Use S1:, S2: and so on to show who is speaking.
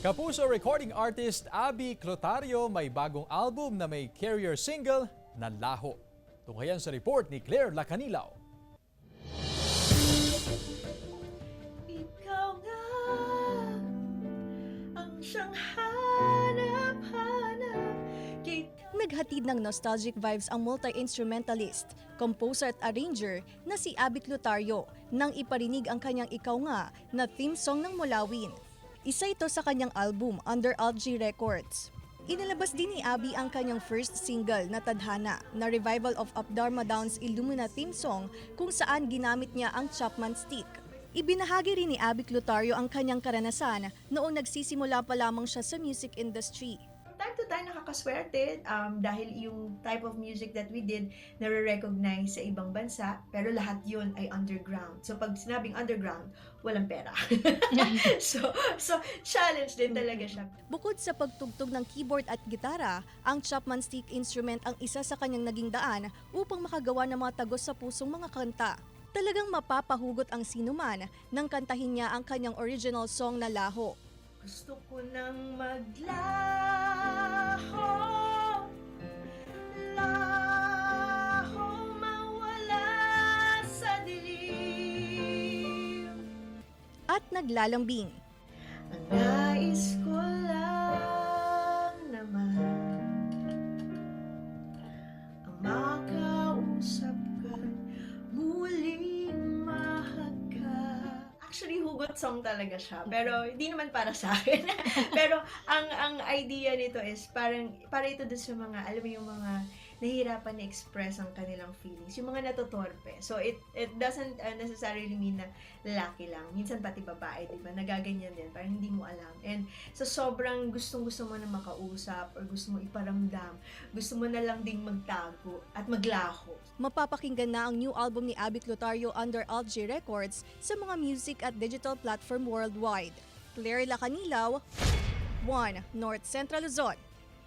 S1: Kapuso recording artist Abby Clotario may bagong album na may carrier single na Laho. Tunghayan sa report ni Claire Lacanilaw.
S2: Ikaw nga ang siyang hanap-hanap.
S3: Naghatid ng nostalgic vibes ang multi-instrumentalist, composer at arranger na si Abby Clotario nang iparinig ang kanyang Ikaw Nga na theme song ng Mulawin. Isa ito sa kanyang album under Alt-G Records. Inilabas din ni Abby ang kanyang first single na Tadhana na revival of Updharma Down's Illumina theme song kung saan ginamit niya ang Chapman Stick. Ibinahagi rin ni Abby Clotario ang kanyang karanasan noong nagsisimula pa lamang siya sa music industry.
S2: Time to time nakakaswerte dahil yung type of music that we did nare-recognize sa ibang bansa, pero lahat yun ay underground. So pag sinabing underground, walang pera. so challenge din talaga siya.
S3: Bukod sa pagtugtog ng keyboard at gitara, ang Chapman Stick instrument ang isa sa kanyang naging daan upang makagawa ng mga tagos sa pusong mga kanta. Talagang mapapahugot ang sinuman nang kantahin niya ang kanyang original song na Laho.
S2: Gusto ko nang maglaho, laho mawala sa dilim.
S3: At naglalambing.
S2: Ang nais ko lang naman ang makausap ka, muling mahag ka. Actually, hugot song talaga siya. Pero hindi naman para sa akin. Pero ang idea nito is para ito dun sa mga, alam mo yung mga nahihirapan na-express ang kanilang feelings. Yung mga natutorpe. So, it doesn't necessarily mean na lalaki lang. Minsan pati babae, di ba? Nagaganyan din. Parang hindi mo alam. And so, sobrang gustong-gusto mo na makausap or gusto mo iparamdam. Gusto mo na lang ding magtago at maglaho.
S3: Mapapakinggan na ang new album ni Abby Clotario under Alt-G Records sa mga music at digital platform worldwide. Claire Lacanilaw, 1 North Central Luzon.